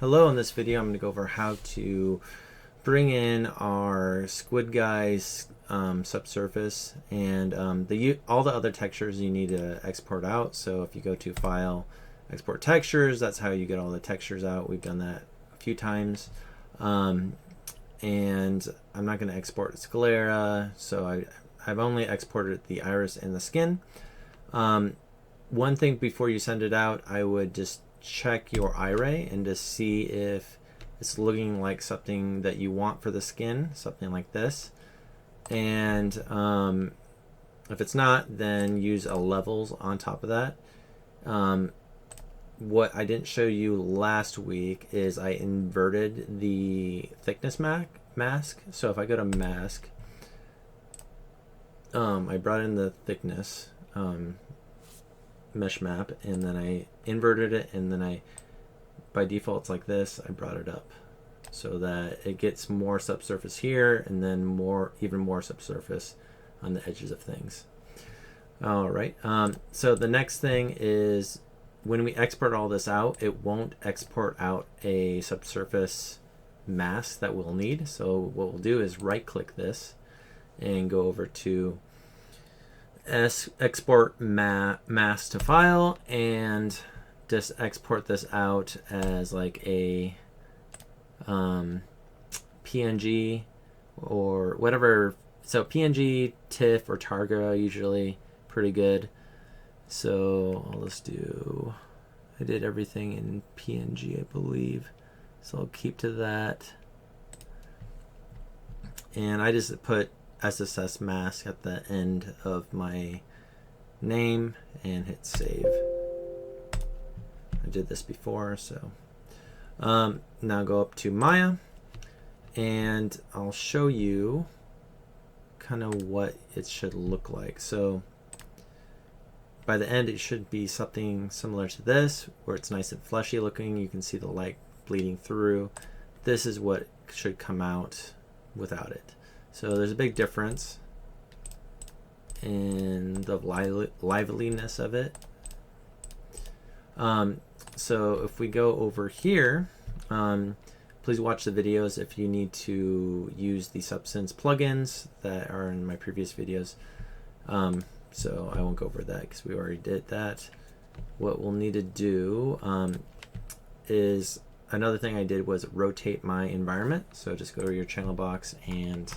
Hello, in this video I'm going to go over how to bring in our squid guys subsurface and all the other textures you need to export out. So if you go to File, Export Textures, that's how you get all the textures out. We've done that a few times. And I'm not going to export sclera, so I've only exported the iris and the skin. One thing before you send it out, I would just check your array and to see if it's looking like something that you want for the skin, something like this. And if it's not, then use a levels on top of that. What I didn't show you last week is I inverted the thickness mask. So if I go to mask, I brought in the thickness mesh map, and then I inverted it, and then by default it's like this. I brought it up so that it gets more subsurface here, and then even more subsurface on the edges of things. All right. So the next thing is when we export all this out, it won't export out a subsurface mask that we'll need. So what we'll do is right-click this and go over to export mask to file, and just export this out as like a PNG or whatever. So PNG, TIFF, or Targa usually pretty good. So I'll just do, I did everything in PNG, I believe. So I'll keep to that. And I just put SSS mask at the end of my name and hit save. I did this before, so now go up to Maya, and I'll show you kind of what it should look like. So by the end, it should be something similar to this, where it's nice and fleshy looking. You can see the light bleeding through. This is what should come out without it. So there's a big difference in the liveliness of it. So if we go over here, please watch the videos if you need to use the Substance plugins that are in my previous videos. So I won't go over that because we already did that. What we'll need to do is, another thing I did was rotate my environment. So just go to your channel box and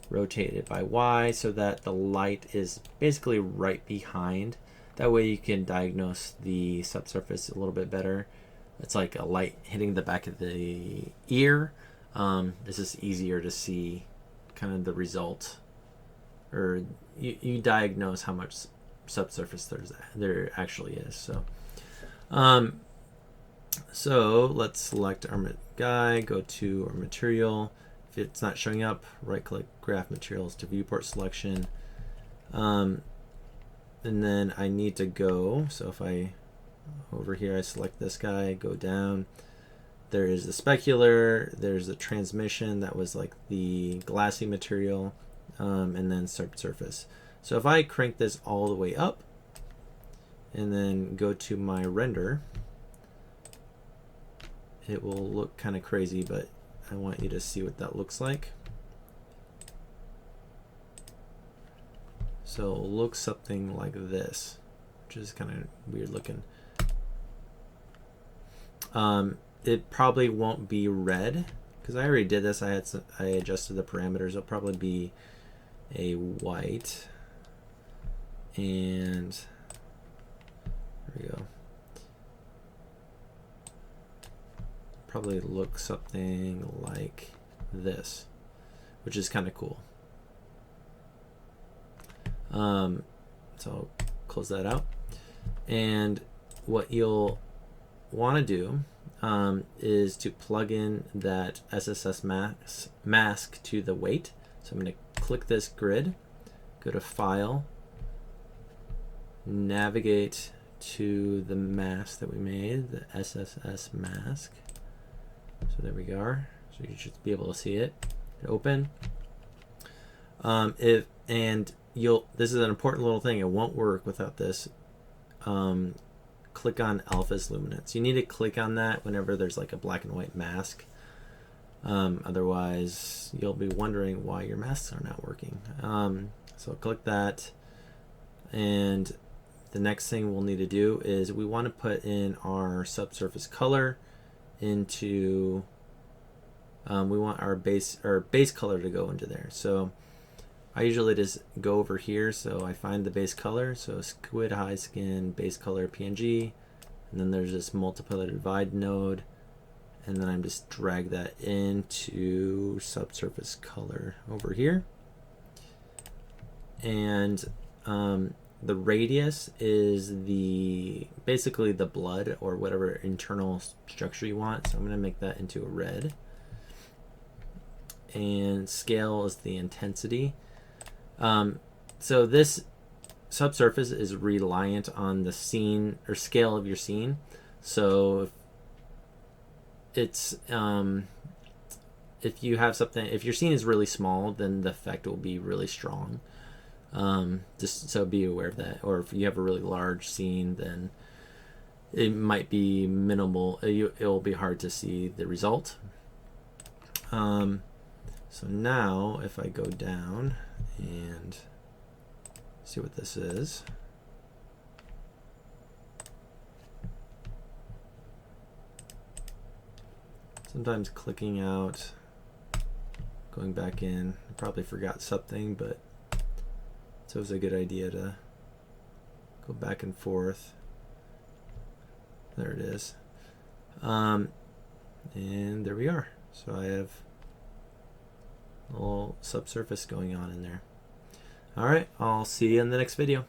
rotate it by Y so that the light is basically right behind. That way you can diagnose the subsurface a little bit better. It's like a light hitting the back of the ear. This is easier to see kind of the result, or you diagnose how much subsurface there actually is. So let's select our guy, go to our material. If it's not showing up, right click graph materials to viewport selection. And then I need to go, so if I, over here I select this guy, go down, there is the specular, there's the transmission, that was like the glassy material, and then subsurface. So if I crank this all the way up and then go to my render, it will look kind of crazy, but I want you to see what that looks like. So it'll look something like this, which is kind of weird looking. It probably won't be red because I already did this. I adjusted the parameters. It'll probably be a white, and there we go. Probably look something like this, which is kind of cool. So I'll close that out, and what you'll want to do is to plug in that SSS mask to the weight. So I'm going to click this grid, go to File, navigate to the mask that we made, the SSS mask. So there we are. So you should be able to see it. Open. This is an important little thing. It won't work without this. click on alpha's luminance. You need to click on that whenever there's like a black and white mask. Otherwise, you'll be wondering why your masks are not working. So click that, and the next thing we'll need to do is we want to put in our subsurface color into, we want our base color to go into there. So I usually just go over here, so I find the base color, so squid high skin base color PNG, and then there's this multiply divide node, and then I'm just drag that into subsurface color over here. And the radius is basically the blood or whatever internal structure you want. So I'm going to make that into a red. And scale is the intensity. So this subsurface is reliant on the scene or scale of your scene. So it's if you have something, if your scene is really small, then the effect will be really strong. Just so be aware of that. Or if you have a really large scene, then it might be minimal. It will be hard to see the result. So now if I go down and see what this is. Sometimes clicking out, going back in, I probably forgot something, but it's always a good idea to go back and forth. There it is. And there we are. So I have a little subsurface going on in there. All right, I'll see you in the next video.